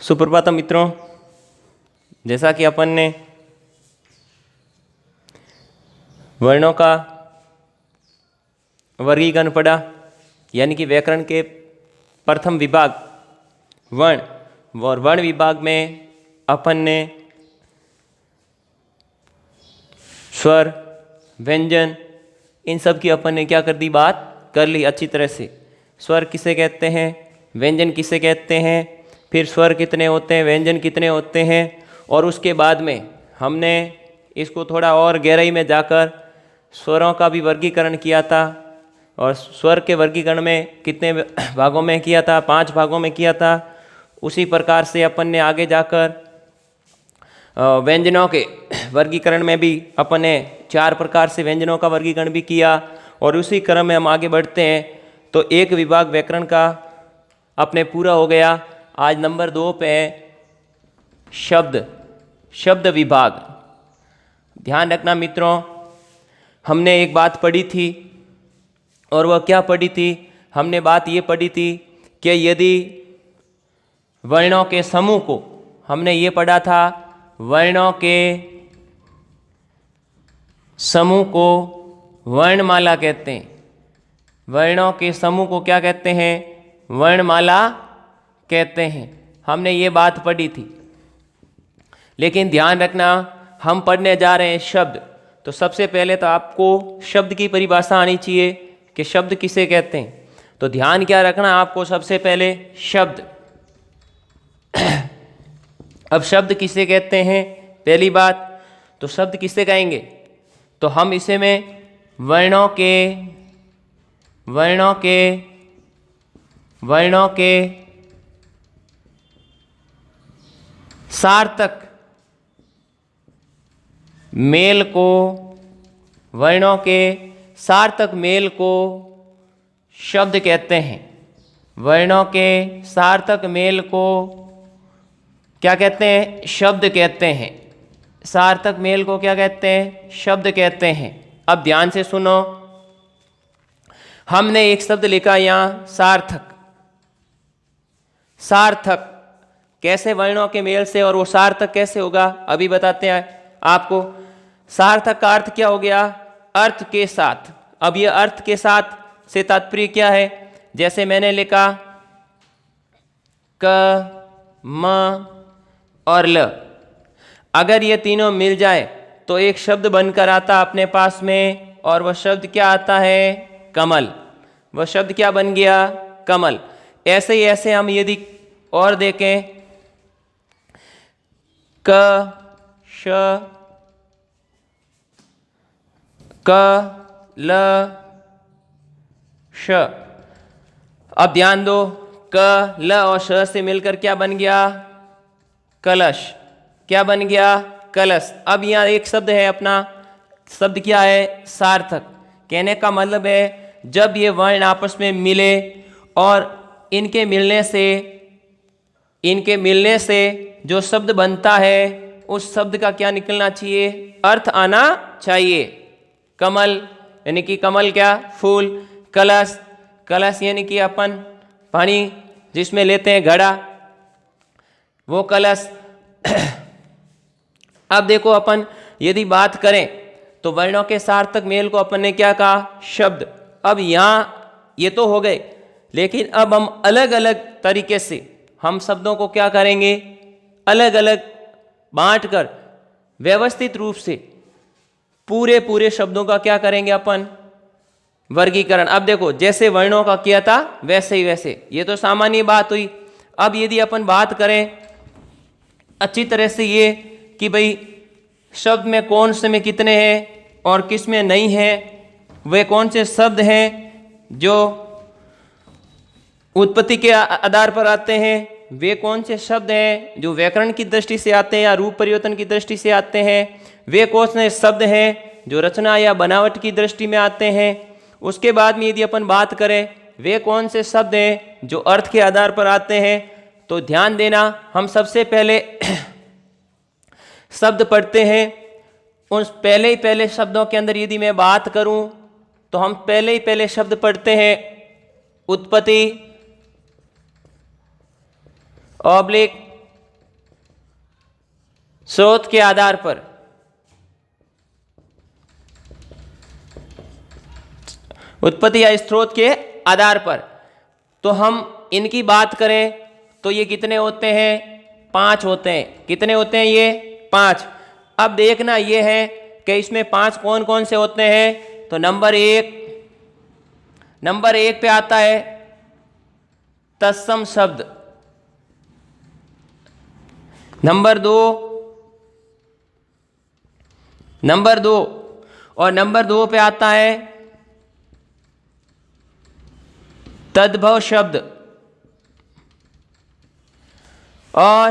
सुप्रभात मित्रों, जैसा कि अपन ने वर्णों का वर्गीकरण पढ़ा, यानी कि व्याकरण के प्रथम विभाग वर्ण और वर्ण विभाग में अपन ने स्वर, व्यंजन, इन सब की अपन ने क्या कर दी, बात कर ली अच्छी तरह से। स्वर किसे कहते हैं, व्यंजन किसे कहते हैं, फिर स्वर कितने होते हैं, व्यंजन कितने होते हैं, और उसके बाद में हमने इसको थोड़ा और गहराई में जाकर स्वरों का भी वर्गीकरण किया था। और स्वर के वर्गीकरण में कितने भागों में किया था, 5 भागों में किया था। उसी प्रकार से अपन ने आगे जाकर व्यंजनों के वर्गीकरण में भी अपन ने 4 प्रकार से व्यंजनों का वर्गीकरण भी किया। और उसी क्रम में हम आगे बढ़ते हैं तो एक विभाग व्याकरण का अपने पूरा हो गया। आज नंबर 2 पे है शब्द विभाग। ध्यान रखना मित्रों, हमने एक बात पढ़ी थी, और वह क्या पढ़ी थी, हमने बात ये पढ़ी थी कि यदि वर्णों के समूह को, हमने ये पढ़ा था, वर्णों के समूह को वर्णमाला कहते हैं। वर्णों के समूह को क्या कहते हैं, वर्णमाला कहते हैं। हमने ये बात पढ़ी थी। लेकिन ध्यान रखना, हम पढ़ने जा रहे हैं शब्द, तो सबसे पहले तो आपको शब्द की परिभाषा आनी चाहिए कि शब्द किसे कहते हैं। तो ध्यान क्या रखना आपको, सबसे पहले शब्द। अब शब्द किसे कहते हैं, पहली बात तो शब्द किसे कहेंगे, तो हम इसे में वर्णों के सार्थक मेल को, वर्णों के सार्थक मेल को शब्द कहते हैं। वर्णों के सार्थक मेल को क्या कहते हैं, शब्द कहते हैं। सार्थक मेल को क्या कहते हैं, शब्द कहते हैं। अब ध्यान से सुनो, हमने एक शब्द लिखा यहाँ सार्थक। सार्थक कैसे, वर्णों के मेल से, और वो सार्थक कैसे होगा अभी बताते हैं आपको। सार्थक का अर्थ क्या हो गया, अर्थ के साथ। अब ये अर्थ के साथ से तात्पर्य क्या है, जैसे मैंने लिखा क, म और ल, अगर ये तीनों मिल जाए तो एक शब्द बनकर आता अपने पास में, और वह शब्द क्या आता है, कमल। वह शब्द क्या बन गया, कमल। ऐसे ही ऐसे हम यदि और देखें, क, श, क, ल, श। अब ध्यान दो, क, ल और श से मिलकर क्या बन गया, कलश। क्या बन गया, कलश। अब यहाँ एक शब्द है अपना, शब्द क्या है, सार्थक। कहने का मतलब है जब ये वर्ण आपस में मिले और इनके मिलने से जो शब्द बनता है, उस शब्द का क्या निकलना चाहिए, अर्थ आना चाहिए। कमल यानी कि कमल क्या, फूल। कलश, कलश यानी कि अपन पानी जिसमें लेते हैं घड़ा, वो कलश। अब देखो, अपन यदि बात करें तो वर्णों के सार्थक मेल को अपन ने क्या कहा, शब्द। अब यहाँ ये तो हो गए, लेकिन अब हम अलग अलग तरीके से हम शब्दों को क्या करेंगे, अलग अलग बांटकर व्यवस्थित रूप से पूरे शब्दों का क्या करेंगे अपन, वर्गीकरण। अब देखो, जैसे वर्णों का किया था वैसे ही वैसे, ये तो सामान्य बात हुई। अब यदि अपन बात करें अच्छी तरह से ये कि भाई शब्द में कौन से में कितने हैं और किस में नहीं है, वे कौन से शब्द हैं जो उत्पत्ति के आधार पर आते हैं, वे कौन से शब्द हैं जो व्याकरण की दृष्टि से आते हैं या रूप परिवर्तन की दृष्टि से आते हैं, वे कौन से शब्द हैं जो रचना या बनावट की दृष्टि में आते हैं। उसके बाद में यदि अपन बात करें वे कौन से शब्द हैं जो अर्थ के आधार पर आते हैं, तो ध्यान देना, हम सबसे पहले शब्द पढ़ते हैं। उन पहले शब्दों के अंदर यदि मैं बात करूं तो हम पहले शब्द पढ़ते हैं उत्पत्ति ऑब्लिक स्रोत के आधार पर, उत्पत्ति या स्रोत के आधार पर। तो हम इनकी बात करें तो ये कितने होते हैं? 5 होते हैं। कितने होते हैं ये? 5। अब देखना ये है कि इसमें 5 कौन कौन से होते हैं। तो नंबर एक पे आता है तत्सम शब्द। नंबर दो और नंबर 2 पे आता है तद्भव शब्द। और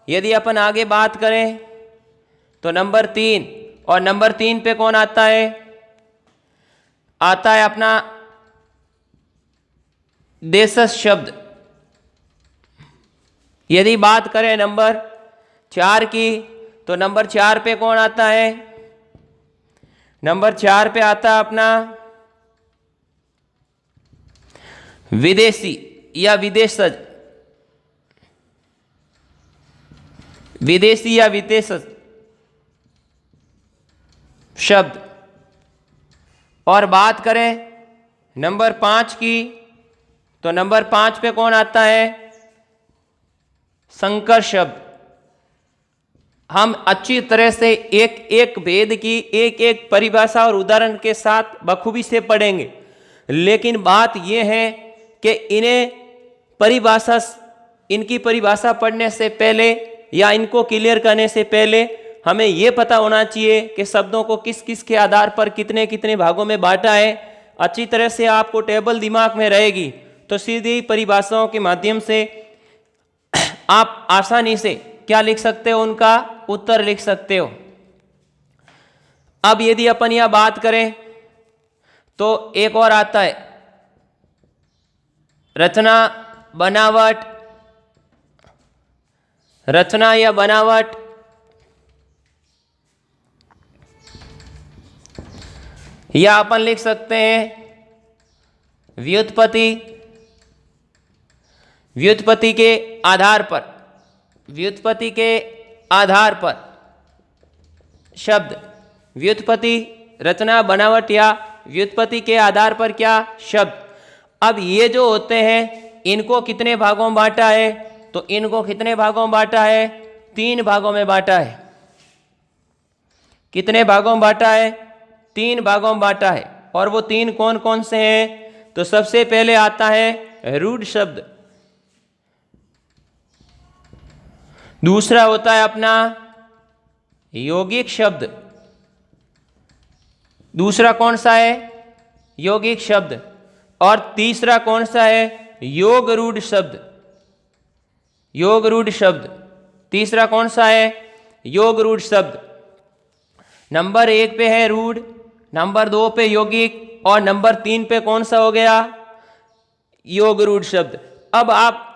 यदि अपन आगे बात करें तो नंबर 3, और नंबर 3 पे कौन आता है? आता है अपना देशज शब्द। यदि बात करें नंबर 4 की तो नंबर 4 पे कौन आता है? नंबर 4 पे आता है अपना विदेशी या विदेशज, विदेशी या विदेशज शब्द। और बात करें नंबर 5 की तो नंबर 5 पे कौन आता है? संकर शब्द। हम अच्छी तरह से एक एक भेद की एक एक परिभाषा और उदाहरण के साथ बखूबी से पढ़ेंगे, लेकिन बात यह है कि इनकी परिभाषा पढ़ने से पहले या इनको क्लियर करने से पहले हमें यह पता होना चाहिए कि शब्दों को किस किस के आधार पर कितने कितने भागों में बांटा है। अच्छी तरह से आपको टेबल दिमाग में रहेगी तो सीधी परिभाषाओं के माध्यम से आप आसानी से क्या लिख सकते हो? उनका उत्तर लिख सकते हो। अब यदि अपन यह बात करें तो एक और आता है रचना बनावट। रचना या बनावट या अपन लिख सकते हैं व्युत्पत्ति। व्युत्पत्ति के आधार पर, व्युत्पत्ति के आधार पर शब्द। व्युत्पत्ति, रचना, बनावट या व्युत्पत्ति के आधार पर क्या? शब्द। अब ये जो होते हैं इनको कितने भागों में बांटा है? तो इनको कितने भागों में बांटा है? 3 भागों में बांटा है। कितने भागों में बांटा है? 3 भागों में बांटा है। और वो 3 कौन कौन से हैं? तो सबसे पहले आता है रूढ़ शब्द। दूसरा होता है अपना यौगिक शब्द। दूसरा कौन सा है? यौगिक शब्द। और तीसरा कौन सा है? योग रूढ़ शब्द। योग रूढ़ शब्द। तीसरा कौन सा है? योग रूढ़ शब्द। नंबर 1 पे है रूढ़, नंबर 2 पे यौगिक और नंबर 3 पे कौन सा हो गया? योग रूढ़ शब्द। अब आप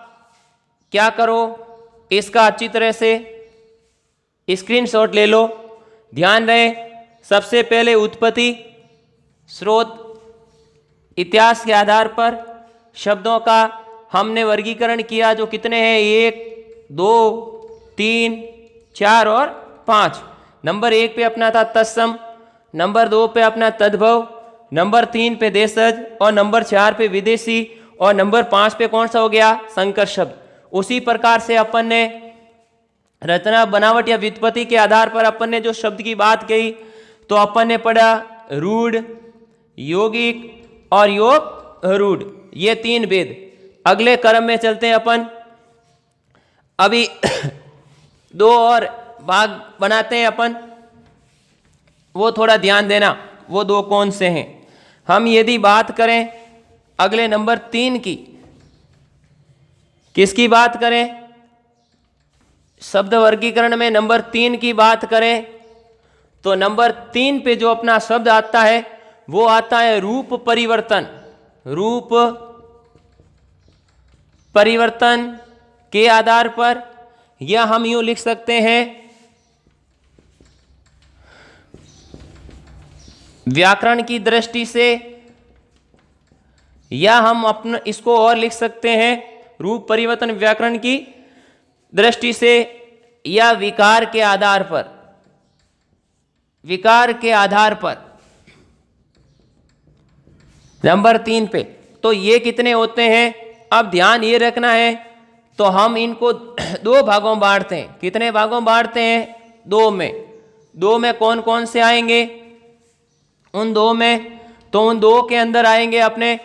क्या करो, इसका अच्छी तरह से स्क्रीनशॉट ले लो। ध्यान रहे, सबसे पहले उत्पत्ति, स्रोत, इतिहास के आधार पर शब्दों का हमने वर्गीकरण किया जो कितने हैं? 1, 2, 3, 4 और 5। नंबर 1 पे अपना था तत्सम, नंबर 2 पे अपना तद्भव, नंबर 3 पे देशज और नंबर 4 पे विदेशी और नंबर 5 पे कौन सा हो गया? संकर शब्द। उसी प्रकार से अपन ने रचना, बनावट या व्युत्पत्ति के आधार पर अपन ने जो शब्द की बात कही तो अपन ने पढ़ा रूढ़, यौगिक और योग रूढ़, ये 3 भेद। अगले क्रम में चलते हैं अपन। अभी 2 और भाग बनाते हैं अपन, वो थोड़ा ध्यान देना। वो 2 कौन से हैं? हम यदि बात करें अगले नंबर 3 की, किसकी बात करें? शब्द वर्गीकरण में नंबर 3 की बात करें तो नंबर 3 पे जो अपना शब्द आता है वो आता है रूप परिवर्तन। रूप परिवर्तन के आधार पर, या हम यूं लिख सकते हैं व्याकरण की दृष्टि से, या हम अपना इसको और लिख सकते हैं रूप परिवर्तन व्याकरण की दृष्टि से या विकार के आधार पर, विकार के आधार पर नंबर 3 पे। तो ये कितने होते हैं? अब ध्यान ये रखना है, तो हम इनको 2 भागों में बांटते हैं। कितने भागों में बांटते हैं? 2 में। 2 में कौन कौन से आएंगे? उन 2 में, तो उन 2 के अंदर आएंगे अपने,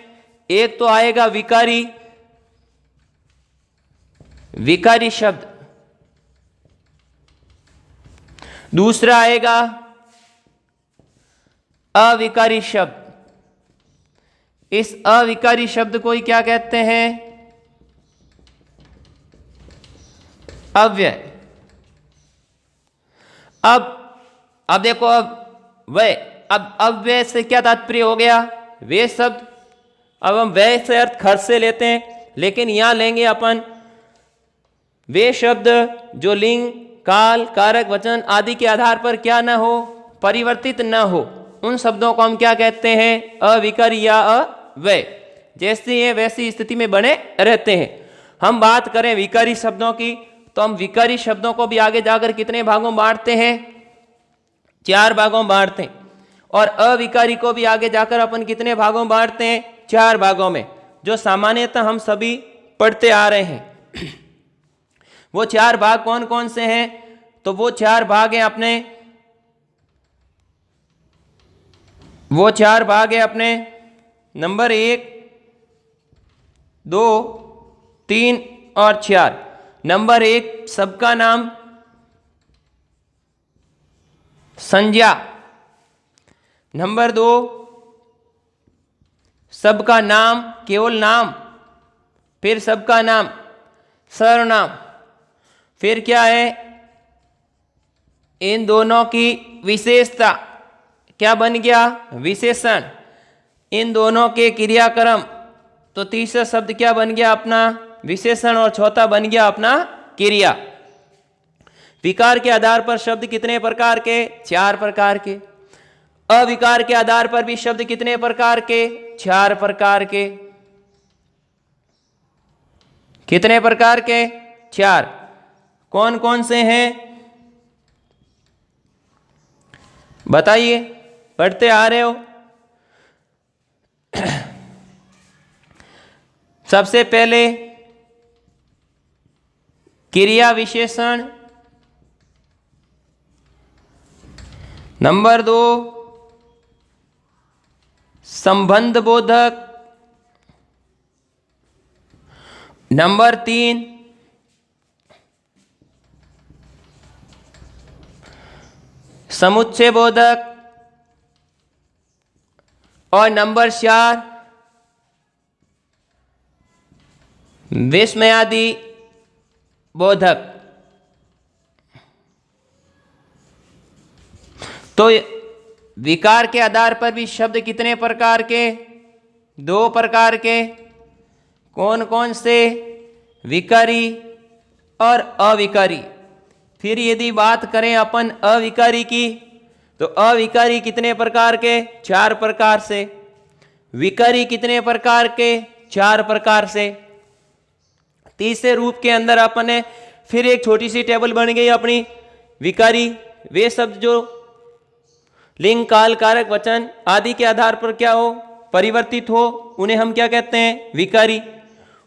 एक तो आएगा विकारी, विकारी शब्द, दूसरा आएगा अविकारी शब्द। इस अविकारी शब्द को ही क्या कहते हैं? अव्यय। अब देखो, अब वय, अब अव्यय से क्या तात्पर्य हो गया? वे शब्द। अब हम वय से अर्थ खर्च से लेते हैं, लेकिन यहां लेंगे अपन वे शब्द जो लिंग, काल, कारक, वचन आदि के आधार पर क्या न हो, परिवर्तित न हो। उन शब्दों को हम क्या कहते हैं? अविकारी या अव्यय। जैसी है वैसी स्थिति में बने रहते हैं। हम बात करें विकारी शब्दों की, तो हम विकारी शब्दों को भी आगे जाकर कितने भागों में बांटते हैं? 4 भागों में बांटते हैं। और अविकारी को भी आगे जाकर अपन कितने भागों में बांटते हैं? 4 भागों में, जो सामान्यतः हम सभी पढ़ते आ रहे हैं। वो 4 भाग कौन कौन से हैं? तो वो 4 भाग हैं अपने, वो 4 भाग हैं अपने नंबर 1, 2, 3 और 4। नंबर 1 सबका नाम, संज्ञा। नंबर 2 सबका नाम, केवल नाम। फिर सबका नाम, सर्वनाम। फिर क्या है? इन दोनों की विशेषता, क्या बन गया? विशेषण। इन दोनों के क्रियाक्रम, तो तीसरा शब्द क्या बन गया अपना? विशेषण। और चौथा बन गया अपना क्रिया। विकार के आधार पर शब्द कितने प्रकार के? 4 प्रकार के। अविकार के आधार पर भी शब्द कितने प्रकार के? 4 प्रकार के। कितने प्रकार के? 4। कौन कौन से हैं? बताइए, पढ़ते आ रहे हो। सबसे पहले क्रिया विशेषण, नंबर 2 संबंध बोधक, नंबर 3 समुच्चय बोधक, और नंबर 4 विस्मयादि बोधक। तो विकार के आधार पर भी शब्द कितने प्रकार के? 2 प्रकार के। कौन कौन से? विकारी और अविकारी। फिर यदि बात करें अपन अविकारी की, तो अविकारी कितने प्रकार के? 4 प्रकार से। विकारी कितने प्रकार के? 4 प्रकार से। तीसरे रूप के अंदर अपने फिर एक छोटी सी टेबल बन गई अपनी। विकारी वे शब्द जो लिंग, काल, कारक, वचन आदि के आधार पर क्या हो? परिवर्तित हो, उन्हें हम क्या कहते हैं? विकारी।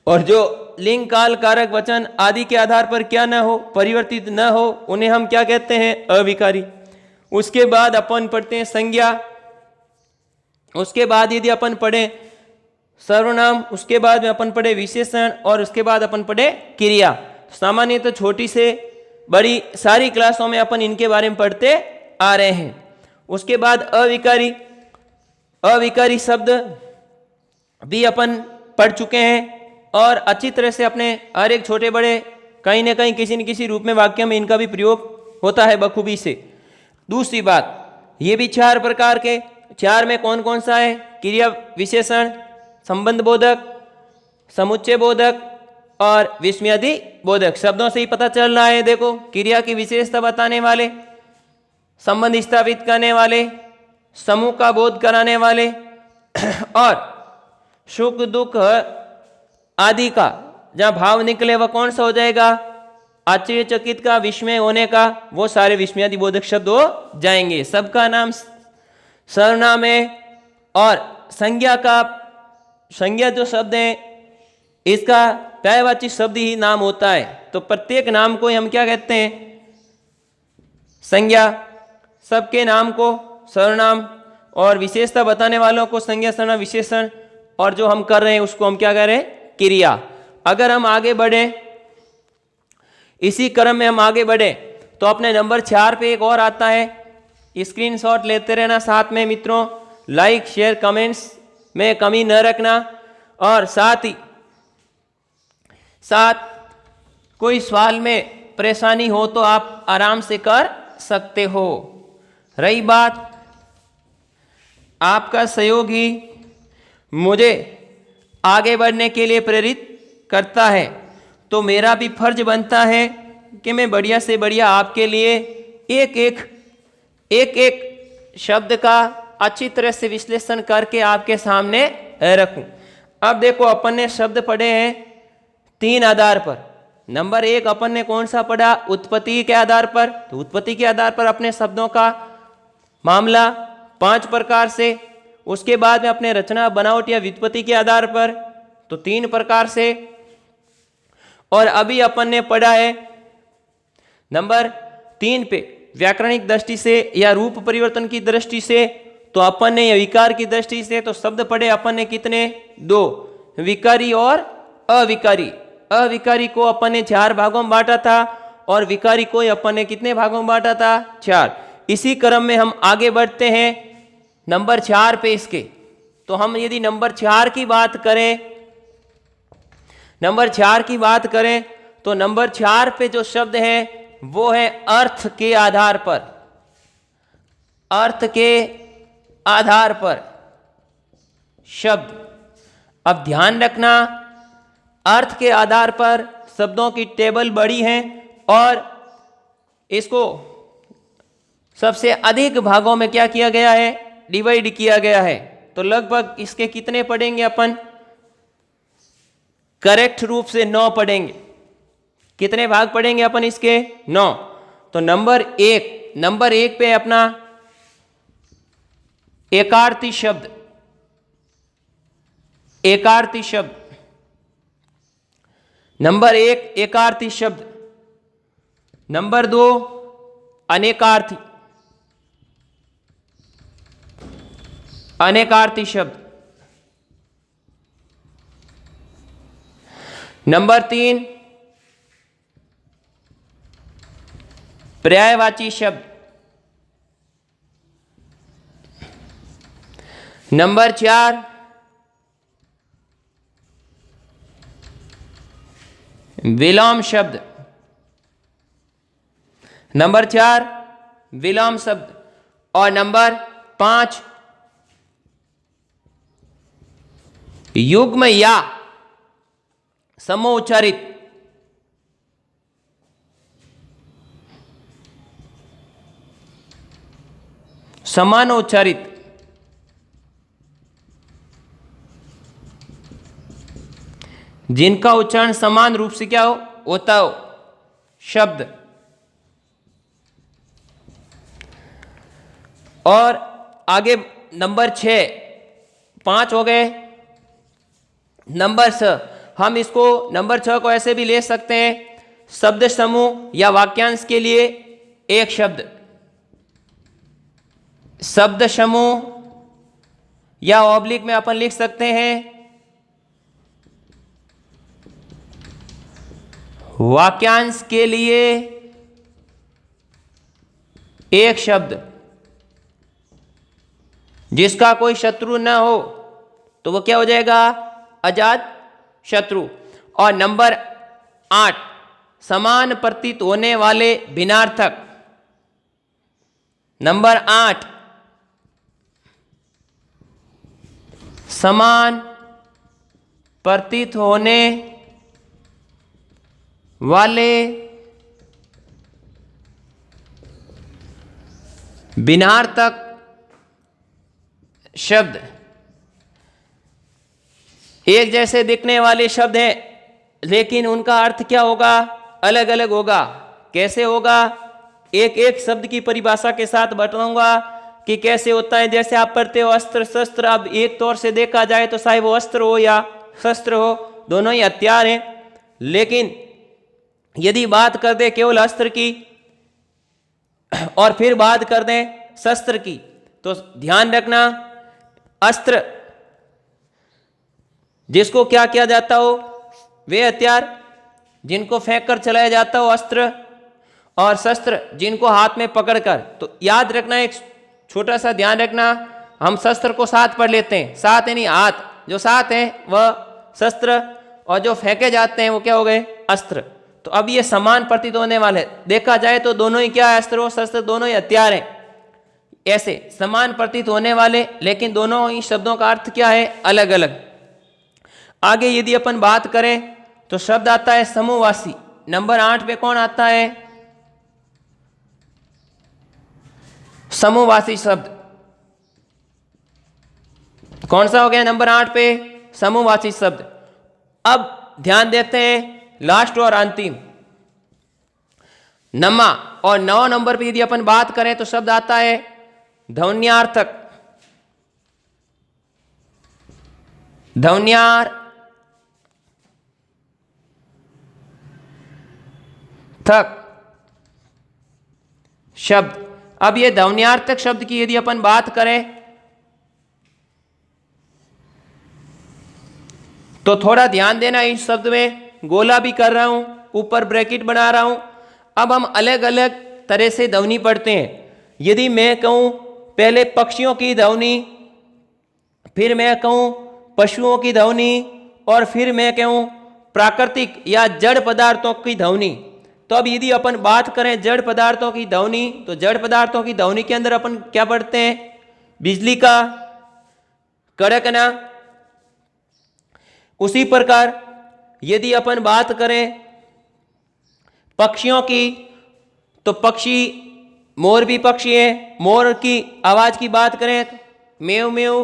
और जो लिंग, काल, कारक, वचन आदि के आधार पर क्या न हो, परिवर्तित न हो, उन्हें हम क्या कहते हैं? अविकारी। उसके बाद अपन पढ़ते हैं संज्ञा। उसके बाद यदि अपन पढ़े सर्वनाम, उसके बाद में अपन पढ़े विशेषण, और उसके बाद अपन पढ़े क्रिया। सामान्य तो छोटी से बड़ी सारी क्लासों में अपन इनके बारे में पढ़ते आ रहे हैं। उसके बाद अविकारी, अविकारी शब्द भी अपन पढ़ चुके हैं, और अच्छी तरह से अपने हर एक छोटे बड़े कहीं ना कहीं किसी न किसी रूप में वाक्य में इनका भी प्रयोग होता है बखूबी से। दूसरी बात, ये भी 4 प्रकार के। 4 में कौन कौन सा है? क्रिया विशेषण, संबंध बोधक, समुच्चय बोधक और विस्मयादि बोधक। शब्दों से ही पता चल रहा है। देखो, क्रिया की विशेषता बताने वाले, संबंध स्थापित करने वाले, समूह का बोध कराने वाले, और सुख दुख आदि का जहां भाव निकले वह कौन सा हो जाएगा? आश्चर्यचकित का, विस्मय होने का, वो सारे विस्मयादि बोधक शब्द हो जाएंगे। सबका नाम सर्वनाम है और संज्ञा का, संज्ञा जो शब्द है इसका पर्यायवाची शब्द ही नाम होता है। तो प्रत्येक नाम को हम क्या कहते हैं? संज्ञा। सबके नाम को सर्वनाम और विशेषता बताने वालों को संज्ञा, सर्वनाम, विशेषण, और जो हम कर रहे हैं उसको हम क्या कह रहे हैं? क्रिया। अगर हम आगे बढ़े, इसी क्रम में हम आगे बढ़े तो अपने नंबर 4 पे एक और आता है, स्क्रीनशॉट लेते रहना साथ में मित्रों। लाइक शेयर कमेंट्स में कमी न रखना, और साथ ही साथ कोई सवाल में परेशानी हो तो आप आराम से कर सकते हो। रही बात आपका सहयोग ही मुझे आगे बढ़ने के लिए प्रेरित करता है, तो मेरा भी फर्ज बनता है कि मैं बढ़िया से बढ़िया आपके लिए एक एक शब्द का अच्छी तरह से विश्लेषण करके आपके सामने रखूं। अब देखो, अपन ने शब्द पढ़े हैं 3 आधार पर। नंबर 1 अपन ने कौन सा पढ़ा? उत्पत्ति के आधार पर। तो उत्पत्ति के आधार पर अपने शब्दों का मामला 5 प्रकार से। उसके बाद में अपने रचना, बनावट या व्युत्पत्ति के आधार पर तो 3 प्रकार से। और अभी अपन ने पढ़ा है नंबर 3 पे व्याकरणिक दृष्टि से या रूप परिवर्तन की दृष्टि से, तो अपन ने विकार की दृष्टि से तो शब्द पढ़े अपन ने कितने? 2, विकारी और अविकारी। अविकारी को अपन ने 4 भागों में बांटा था और विकारी को अपन ने कितने भागों में बांटा था? 4। इसी क्रम में हम आगे बढ़ते हैं नंबर 4 पे इसके। तो हम यदि नंबर 4 की बात करें, नंबर 4 की बात करें तो नंबर 4 पे जो शब्द है वो है अर्थ के आधार पर। अर्थ के आधार पर शब्द। अब ध्यान रखना, अर्थ के आधार पर शब्दों की टेबल बड़ी है और इसको सबसे अधिक भागों में क्या किया गया है? डिवाइड किया गया है। तो लगभग इसके कितने पढ़ेंगे अपन? करेक्ट रूप से 9 पढ़ेंगे। कितने भाग पढ़ेंगे अपन इसके? 9। तो नंबर 1 पे अपना एकार्थी शब्द। एकार्थी शब्द नंबर 1 एकार्थी शब्द। नंबर 2 अनेकार्थी। अनेकार्थी शब्द। नंबर 3 पर्यायवाची शब्द। नंबर 4 विलोम शब्द। नंबर 4 विलोम शब्द। और नंबर 5 युग्म या समोच्चारित। समानोच्चारित। जिनका उच्चारण समान रूप से क्या हो होता हो शब्द। और आगे नंबर 6, 5 हो गए। नंबर 6 हम इसको नंबर 6 को ऐसे भी ले सकते हैं, शब्द समूह या वाक्यांश के लिए एक शब्द। शब्द समूह या ऑब्लिक में अपन लिख सकते हैं वाक्यांश के लिए एक शब्द जिसका कोई शत्रु न हो तो वो क्या हो जाएगा? अजात शत्रु। और नंबर 8 समान प्रतीत होने वाले भिन्नार्थक। नंबर 8 समान प्रतीत होने वाले भिन्नार्थक शब्द। एक जैसे दिखने वाले शब्द हैं लेकिन उनका अर्थ क्या होगा? अलग अलग होगा। कैसे होगा? एक एक शब्द की परिभाषा के साथ बताऊंगा कि कैसे होता है। जैसे आप पढ़ते हो अस्त्र शस्त्र, अब एक तौर से देखा जाए तो चाहे वो अस्त्र हो या शस्त्र हो, दोनों ही हथियार हैं। लेकिन यदि बात कर दे केवल अस्त्र की और फिर बात कर दें शस्त्र की, तो ध्यान रखना, अस्त्र जिसको क्या किया जाता हो, वे हथियार जिनको फेंक कर चलाया जाता हो अस्त्र, और शस्त्र जिनको हाथ में पकड़कर। तो याद रखना, एक छोटा सा ध्यान रखना, हम शस्त्र को साथ पढ़ लेते हैं, साथ यानी हाथ, जो साथ हैं वह शस्त्र, और जो फेंके जाते हैं वो क्या हो गए? अस्त्र। तो अब ये समान प्रतीत होने वाले, देखा जाए तो दोनों ही क्या है? अस्त्र और शस्त्र दोनों ही हथियार हैं। ऐसे समान प्रतीत होने वाले, लेकिन दोनों ही शब्दों का अर्थ क्या है? अलग अलग। आगे यदि अपन बात करें तो शब्द आता है समूहवासी। नंबर 8 पे कौन आता है? समूहवासी शब्द। कौन सा हो गया नंबर 8 पे? समूहवाची शब्द। अब ध्यान देते हैं लास्ट और अंतिम नमा, और 9 नंबर पे यदि अपन बात करें तो शब्द आता है ध्वन्यार्थक। ध्वन्यार्थक शब्द। अब ये ध्वन्यार्थक शब्द की यदि अपन बात करें तो थोड़ा ध्यान देना, इस शब्द में गोला भी कर रहा हूं, ऊपर ब्रैकेट बना रहा हूं। अब हम अलग अलग तरह से ध्वनि पढ़ते हैं। यदि मैं कहूं पहले पक्षियों की ध्वनि, फिर मैं कहूं पशुओं की ध्वनि, और फिर मैं कहूं प्राकृतिक या जड़ पदार्थों की ध्वनि। तो अब यदि अपन बात करें जड़ पदार्थों की ध्वनि, तो जड़ पदार्थों की ध्वनि के अंदर अपन क्या पढ़ते हैं? बिजली का कड़कना। उसी प्रकार यदि अपन बात करें पक्षियों की, तो पक्षी, मोर भी पक्षी है, मोर की आवाज की बात करें मेव मेव,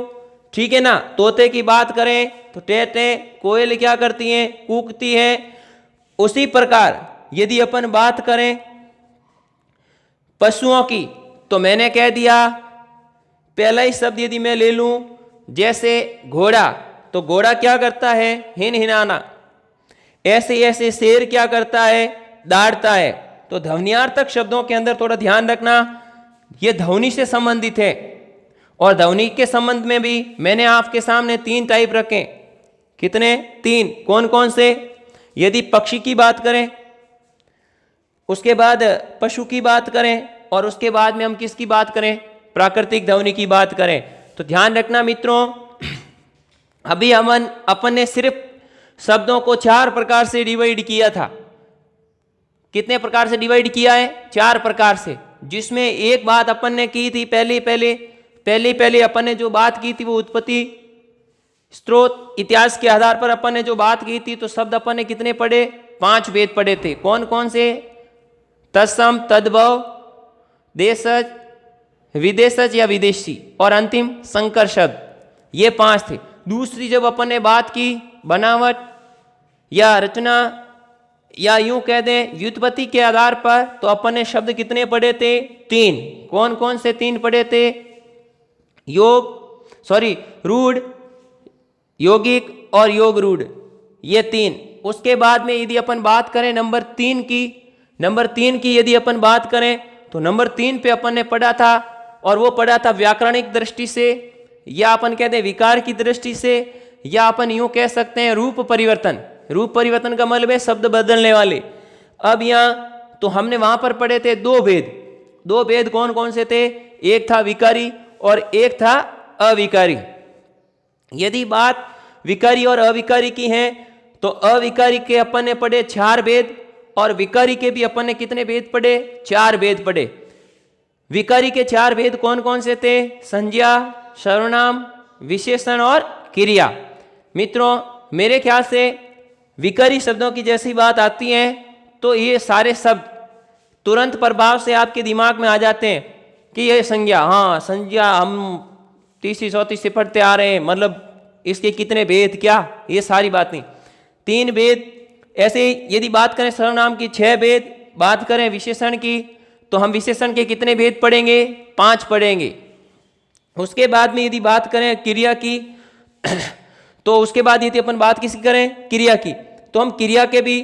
ठीक है ना। तोते की बात करें तो टे टे, कोयल क्या करती हैं? कूकती है। उसी प्रकार यदि अपन बात करें पशुओं की, तो मैंने कह दिया पहला ही शब्द यदि मैं ले लूं, जैसे घोड़ा, तो घोड़ा क्या करता है? हिन हिनाना। ऐसे ऐसे शेर क्या करता है? दाढ़ता है। तो ध्वन्यार्थक शब्दों के अंदर थोड़ा ध्यान रखना, ये ध्वनि से संबंधित है। और ध्वनि के संबंध में भी मैंने आपके सामने 3 टाइप रखे। कितने? 3। कौन कौन से? यदि पक्षी की बात करें, उसके बाद पशु की बात करें, और उसके बाद में हम किसकी बात करें? प्राकृतिक ध्वनि की बात करें। तो ध्यान रखना मित्रों, अभी अपन ने सिर्फ शब्दों को 4 प्रकार से डिवाइड किया था। कितने प्रकार से डिवाइड किया है? 4 प्रकार से। जिसमें एक बात अपन ने की थी पहले अपन ने जो बात की थी वो उत्पत्ति, स्रोत, इतिहास के आधार पर अपन ने जो बात की थी। तो शब्द अपन ने कितने पढ़े? 5 वेद पढ़े थे। कौन कौन से? तत्सम, तद्भव, देशज, विदेशज या विदेशी, और अंतिम संकर शब्द। ये 5 थे। दूसरी जब अपन ने बात की बनावट या रचना, या यूं कह दें व्युत्पत्ति के आधार पर, तो अपन ने शब्द कितने पढ़े थे? 3। कौन कौन से 3 पढ़े थे? रूढ़, यौगिक और योग रूढ़, ये 3। उसके बाद में यदि अपन बात करें नंबर 3 की यदि अपन बात करें तो नंबर 3 पे अपन ने पढ़ा था, और वो पढ़ा था व्याकरणिक दृष्टि से, या अपन कहते हैं विकार की दृष्टि से, या अपन यूं कह सकते हैं रूप परिवर्तन। रूप परिवर्तन का मतलब है शब्द बदलने वाले। अब यहाँ तो हमने वहां पर पढ़े थे 2 भेद। 2 भेद कौन कौन से थे? एक था विकारी और एक था अविकारी। यदि बात विकारी और अविकारी की है तो अविकारी के अपन ने पढ़े 4 भेद, और विकारी के भी अपन ने कितने भेद पढ़े? 4 भेद पढ़े। विकारी के 4 भेद कौन कौन से थे? संज्ञा, सर्वनाम, विशेषण और क्रिया। मित्रों, मेरे ख्याल से विकारी शब्दों की जैसी बात आती है तो ये सारे शब्द तुरंत प्रभाव से आपके दिमाग में आ जाते हैं कि ये संज्ञा, हाँ संज्ञा हम 30-34 से पढ़ते आ रहे हैं, मतलब इसके कितने भेद, क्या, ये सारी बातें। 3 भेद ऐसे यदि बात करें सर्वनाम की 6 भेद, बात करें विशेषण की तो हम विशेषण के कितने भेद पढ़ेंगे? 5 पढ़ेंगे। उसके बाद में यदि बात करें क्रिया की तो उसके बाद यदि अपन बात किसी करें क्रिया की तो हम क्रिया के भी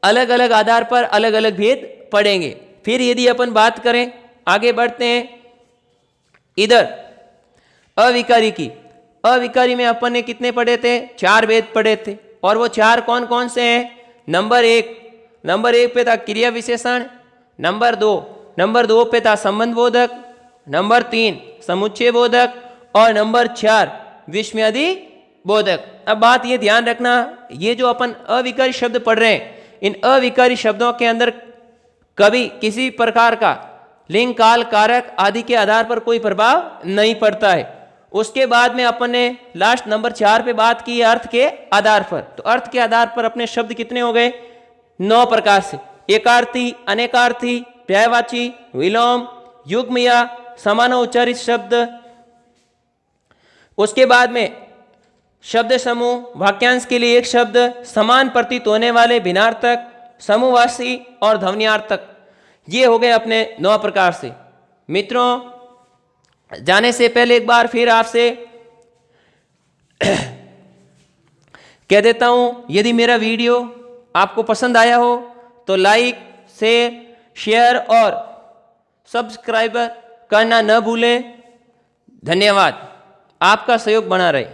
अलग अलग आधार पर अलग अलग भेद पढ़ेंगे। फिर यदि अपन बात करें, आगे बढ़ते हैं इधर अविकारी की। अविकारी में अपन ने कितने पढ़े थे? 4 भेद पढ़े थे। और वो 4 कौन कौन से हैं? नंबर एक पे था क्रिया विशेषण, नंबर 2 पे था संबंध बोधक, नंबर 3 समुच्चय बोधक और नंबर 4 विस्मयादि बोधक। अब बात ये ध्यान रखना, ये जो अपन अविकारी शब्द पढ़ रहे हैं, इन अविकारी शब्दों के अंदर कभी किसी प्रकार का लिंग, काल, कारक आदि के आधार पर कोई प्रभाव नहीं पड़ता है। उसके बाद में अपन ने लास्ट नंबर 4 पे बात की अर्थ के आधार पर। तो अर्थ के आधार पर अपने शब्द कितने हो गए? 9 प्रकार से। एकार्थी, अनेकार्थी, पर्यायवाची, विलोम, युग्म या समानोच्चारित शब्द। उसके बाद में शब्द समूह, वाक्यांश के लिए एक शब्द, समान प्रतीत होने वाले भिन्नार्थक, समूहवासी और ध्वन्यार्थक। ये हो गए अपने 9 प्रकार से। मित्रों, जाने से पहले एक बार फिर आपसे कह देता हूं, यदि मेरा वीडियो आपको पसंद आया हो तो लाइक, शेयर और सब्सक्राइब करना न भूलें। धन्यवाद। आपका सहयोग बना रहे।